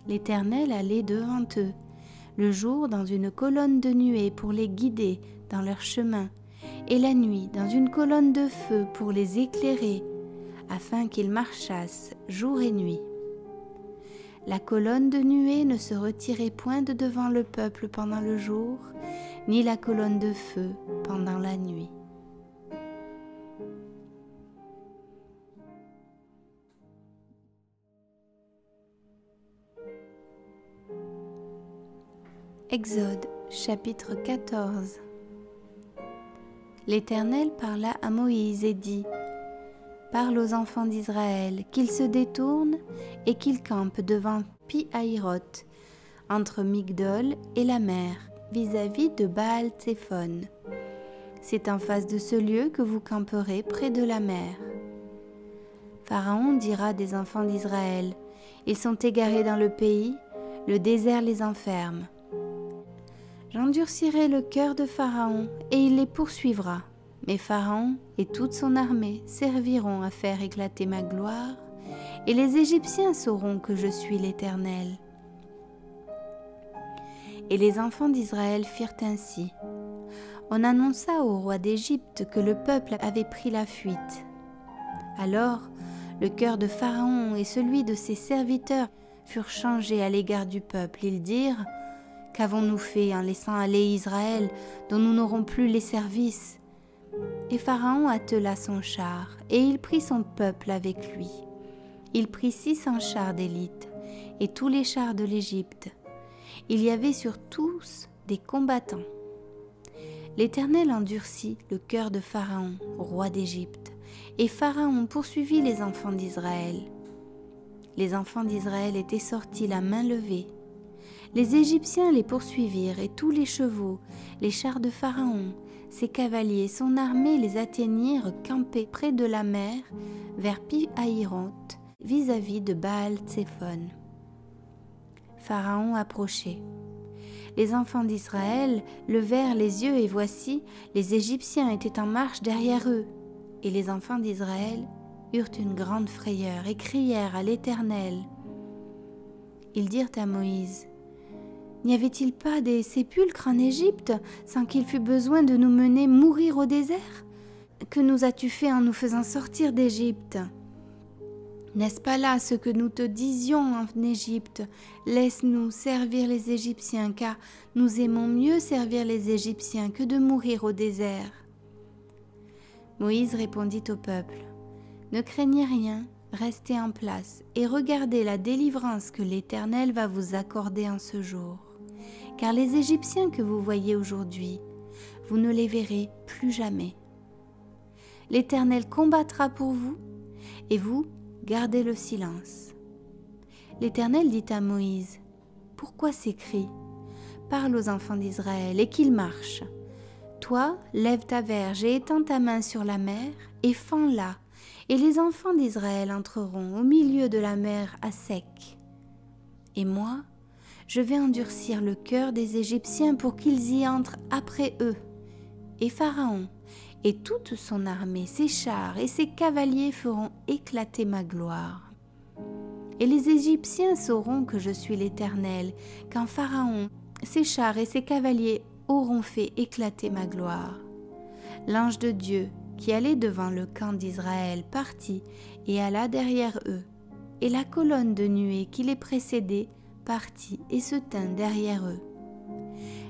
L'Éternel allait devant eux, le jour dans une colonne de nuée pour les guider dans leur chemin, et la nuit dans une colonne de feu pour les éclairer, afin qu'ils marchassent jour et nuit. La colonne de nuée ne se retirait point de devant le peuple pendant le jour, ni la colonne de feu pendant la nuit. Exode chapitre 14. L'Éternel parla à Moïse et dit : Parle aux enfants d'Israël, qu'ils se détournent et qu'ils campent devant Pi-Hahiroth, entre Migdol et la mer, vis-à-vis de Baal-Tséphon. C'est en face de ce lieu que vous camperez près de la mer. Pharaon dira des enfants d'Israël : Ils sont égarés dans le pays, le désert les enferme. J'endurcirai le cœur de Pharaon et il les poursuivra. Mais Pharaon et toute son armée serviront à faire éclater ma gloire, et les Égyptiens sauront que je suis l'Éternel. Et les enfants d'Israël firent ainsi. On annonça au roi d'Égypte que le peuple avait pris la fuite. Alors, le cœur de Pharaon et celui de ses serviteurs furent changés à l'égard du peuple. Ils dirent : Qu'avons-nous fait en laissant aller Israël, dont nous n'aurons plus les services ? Et Pharaon attela son char, et il prit son peuple avec lui. Il prit 600 chars d'élite, et tous les chars de l'Égypte. Il y avait sur tous des combattants. L'Éternel endurcit le cœur de Pharaon, roi d'Égypte, et Pharaon poursuivit les enfants d'Israël. Les enfants d'Israël étaient sortis la main levée. Les Égyptiens les poursuivirent, et tous les chevaux, les chars de Pharaon, ses cavaliers, son armée les atteignirent campés près de la mer, vers Pi-Hahiroth, vis-à-vis de Baal-Tséphon. Pharaon approchait. Les enfants d'Israël levèrent les yeux, et voici, les Égyptiens étaient en marche derrière eux. Et les enfants d'Israël eurent une grande frayeur et crièrent à l'Éternel. Ils dirent à Moïse : N'y avait-il pas des sépulcres en Égypte, sans qu'il fût besoin de nous mener mourir au désert ? Que nous as-tu fait en nous faisant sortir d'Égypte ? N'est-ce pas là ce que nous te disions en Égypte ? Laisse-nous servir les Égyptiens, car nous aimons mieux servir les Égyptiens que de mourir au désert. Moïse répondit au peuple : Ne craignez rien, restez en place et regardez la délivrance que l'Éternel va vous accorder en ce jour. Car les Égyptiens que vous voyez aujourd'hui, vous ne les verrez plus jamais. L'Éternel combattra pour vous, et vous gardez le silence. L'Éternel dit à Moïse : Pourquoi ces cris ? Parle aux enfants d'Israël et qu'ils marchent. Toi, lève ta verge et étends ta main sur la mer et fends-la, et les enfants d'Israël entreront au milieu de la mer à sec. Et moi, je vais endurcir le cœur des Égyptiens pour qu'ils y entrent après eux. Et Pharaon et toute son armée, ses chars et ses cavaliers feront éclater ma gloire. Et les Égyptiens sauront que je suis l'Éternel, quand Pharaon, ses chars et ses cavaliers auront fait éclater ma gloire. L'ange de Dieu, qui allait devant le camp d'Israël, partit et alla derrière eux, et la colonne de nuée qui les précédait partit et se tint derrière eux.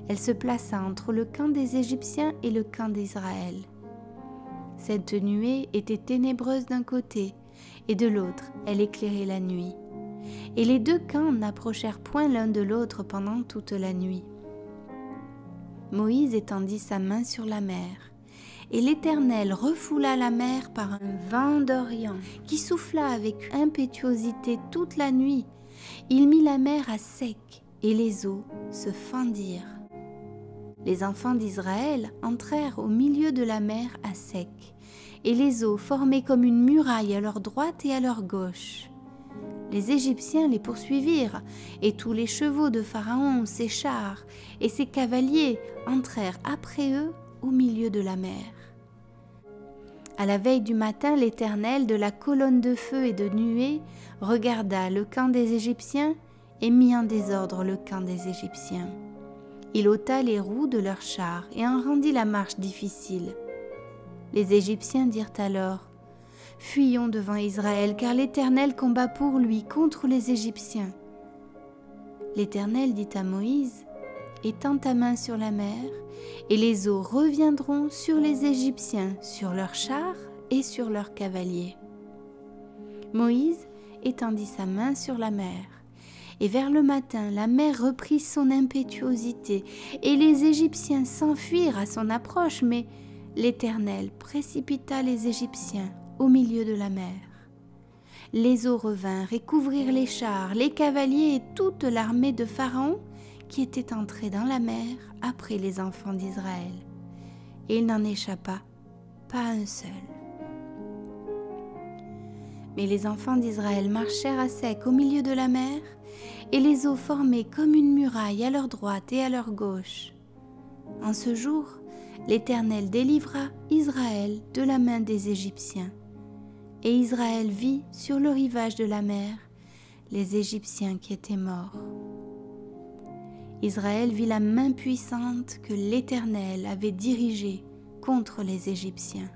Elle se plaça entre le camp des Égyptiens et le camp d'Israël. Cette nuée était ténébreuse d'un côté, et de l'autre elle éclairait la nuit. Et les deux camps n'approchèrent point l'un de l'autre pendant toute la nuit. Moïse étendit sa main sur la mer, et l'Éternel refoula la mer par un vent d'Orient qui souffla avec impétuosité toute la nuit. Il mit la mer à sec, et les eaux se fendirent. Les enfants d'Israël entrèrent au milieu de la mer à sec, et les eaux formaient comme une muraille à leur droite et à leur gauche. Les Égyptiens les poursuivirent, et tous les chevaux de Pharaon, ses chars et ses cavaliers entrèrent après eux au milieu de la mer. À la veille du matin, l'Éternel, de la colonne de feu et de nuée, regarda le camp des Égyptiens et mit en désordre le camp des Égyptiens. Il ôta les roues de leurs chars et en rendit la marche difficile. Les Égyptiens dirent alors : Fuyons devant Israël, car l'Éternel combat pour lui contre les Égyptiens. L'Éternel dit à Moïse : Étends ta main sur la mer, et les eaux reviendront sur les Égyptiens, sur leurs chars et sur leurs cavaliers. Moïse étendit sa main sur la mer, Et vers le matin, la mer reprit son impétuosité, et les Égyptiens s'enfuirent à son approche, mais l'Éternel précipita les Égyptiens au milieu de la mer. Les eaux revinrent et couvrirent les chars, les cavaliers et toute l'armée de Pharaon qui était entrée dans la mer après les enfants d'Israël. Et il n'en échappa pas un seul. Mais les enfants d'Israël marchèrent à sec au milieu de la mer, et les eaux formaient comme une muraille à leur droite et à leur gauche. En ce jour, l'Éternel délivra Israël de la main des Égyptiens. Et Israël vit sur le rivage de la mer les Égyptiens qui étaient morts. Israël vit la main puissante que l'Éternel avait dirigée contre les Égyptiens.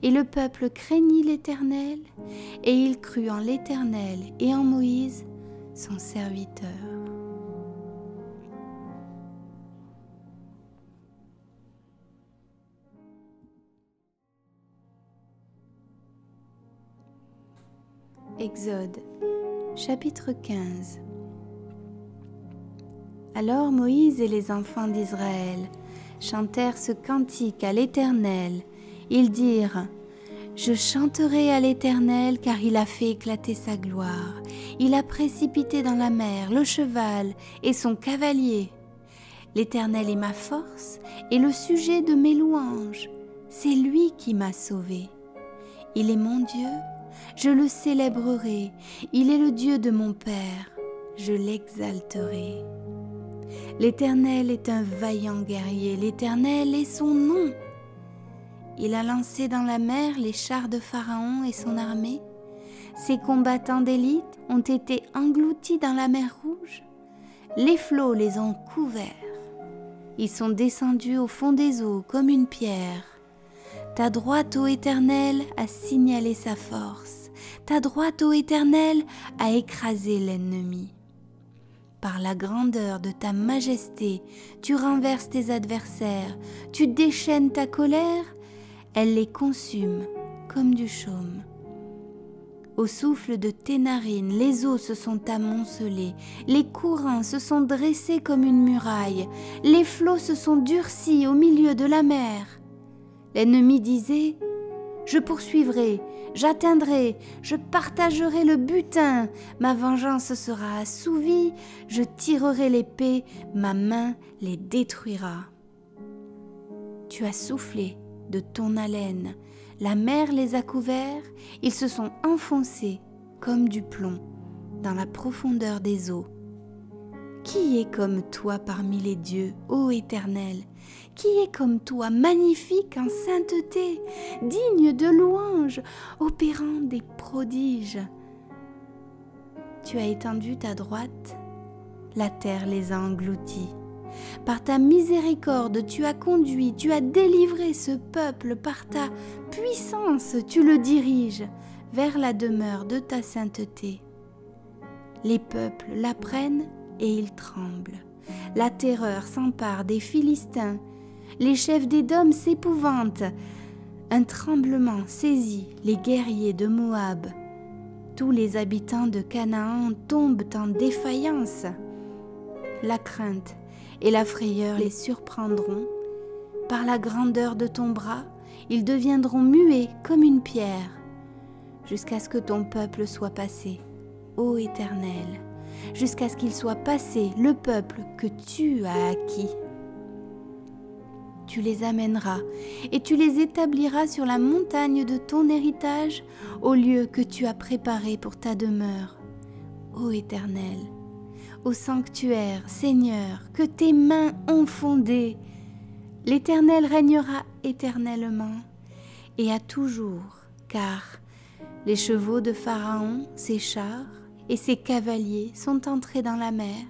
Et le peuple craignit l'Éternel, et il crut en l'Éternel et en Moïse, son serviteur. Exode, chapitre 15. Alors Moïse et les enfants d'Israël chantèrent ce cantique à l'Éternel. Ils dirent : Je chanterai à l'Éternel, car il a fait éclater sa gloire. Il a précipité dans la mer le cheval et son cavalier. L'Éternel est ma force et le sujet de mes louanges. C'est lui qui m'a sauvé. Il est mon Dieu. Je le célébrerai, il est le Dieu de mon Père, je l'exalterai. L'Éternel est un vaillant guerrier, l'Éternel est son nom. Il a lancé dans la mer les chars de Pharaon et son armée. Ses combattants d'élite ont été engloutis dans la mer Rouge. Les flots les ont couverts. Ils sont descendus au fond des eaux comme une pierre. Ta droite, ô Éternel, a signalé sa force. Ta droite, ô Éternel, a écrasé l'ennemi. Par la grandeur de ta majesté, tu renverses tes adversaires, tu déchaînes ta colère, elle les consume comme du chaume. Au souffle de tes narines, les eaux se sont amoncelées, les courants se sont dressés comme une muraille, les flots se sont durcis au milieu de la mer. L'ennemi disait : Je poursuivrai, j'atteindrai, je partagerai le butin, ma vengeance sera assouvie, je tirerai l'épée, ma main les détruira. Tu as soufflé de ton haleine, la mer les a couverts, ils se sont enfoncés comme du plomb dans la profondeur des eaux. Qui est comme toi parmi les dieux, ô Éternel ? Qui est comme toi, magnifique en sainteté, digne de louange, opérant des prodiges ? Tu as étendu ta droite, la terre les a engloutis. Par ta miséricorde, tu as conduit, tu as délivré ce peuple, par ta puissance, tu le diriges vers la demeure de ta sainteté. Les peuples l'apprennent et ils tremblent. La terreur s'empare des Philistins. Les chefs d'Édom s'épouvantent. Un tremblement saisit les guerriers de Moab. Tous les habitants de Canaan tombent en défaillance. La crainte et la frayeur les surprendront. Par la grandeur de ton bras, ils deviendront muets comme une pierre, jusqu'à ce que ton peuple soit passé, ô Éternel, jusqu'à ce qu'il soit passé le peuple que tu as acquis. Tu les amèneras et tu les établiras sur la montagne de ton héritage, au lieu que tu as préparé pour ta demeure, ô Éternel, au sanctuaire, Seigneur, que tes mains ont fondé. L'Éternel régnera éternellement et à toujours, car les chevaux de Pharaon, ses chars et ses cavaliers sont entrés dans la mer,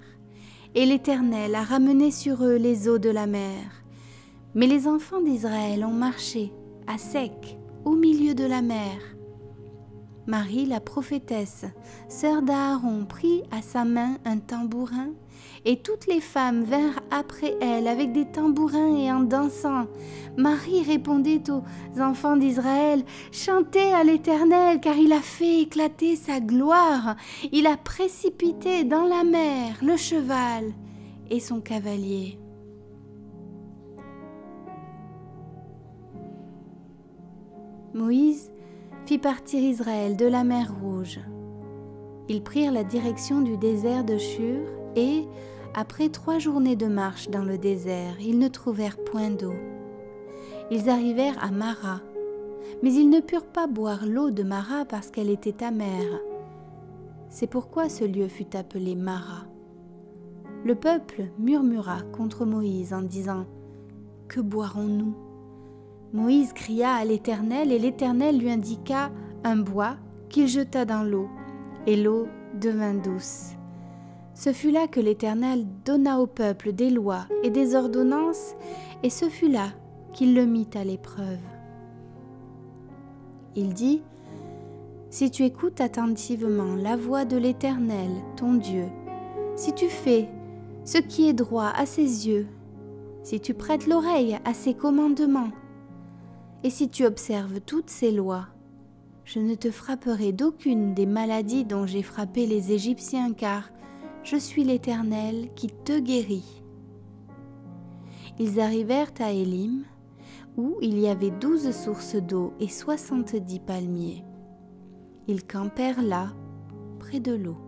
et l'Éternel a ramené sur eux les eaux de la mer. Mais les enfants d'Israël ont marché à sec au milieu de la mer. Marie, la prophétesse, sœur d'Aaron, prit à sa main un tambourin, et toutes les femmes vinrent après elle avec des tambourins et en dansant. Marie répondait aux enfants d'Israël: Chantez à l'Éternel, car il a fait éclater sa gloire. Il a précipité dans la mer le cheval et son cavalier. Moïse fit partir Israël de la mer Rouge. Ils prirent la direction du désert de Shur et, après 3 journées de marche dans le désert, ils ne trouvèrent point d'eau. Ils arrivèrent à Mara, mais ils ne purent pas boire l'eau de Mara parce qu'elle était amère. C'est pourquoi ce lieu fut appelé Mara. Le peuple murmura contre Moïse en disant: « Que boirons-nous » Moïse cria à l'Éternel et l'Éternel lui indiqua un bois qu'il jeta dans l'eau, et l'eau devint douce. Ce fut là que l'Éternel donna au peuple des lois et des ordonnances, et ce fut là qu'il le mit à l'épreuve. Il dit: « Si tu écoutes attentivement la voix de l'Éternel, ton Dieu, si tu fais ce qui est droit à ses yeux, si tu prêtes l'oreille à ses commandements, et si tu observes toutes ses lois, je ne te frapperai d'aucune des maladies dont j'ai frappé les Égyptiens, car je suis l'Éternel qui te guérit. » Ils arrivèrent à Élim, où il y avait 12 sources d'eau et 70 palmiers. Ils campèrent là, près de l'eau.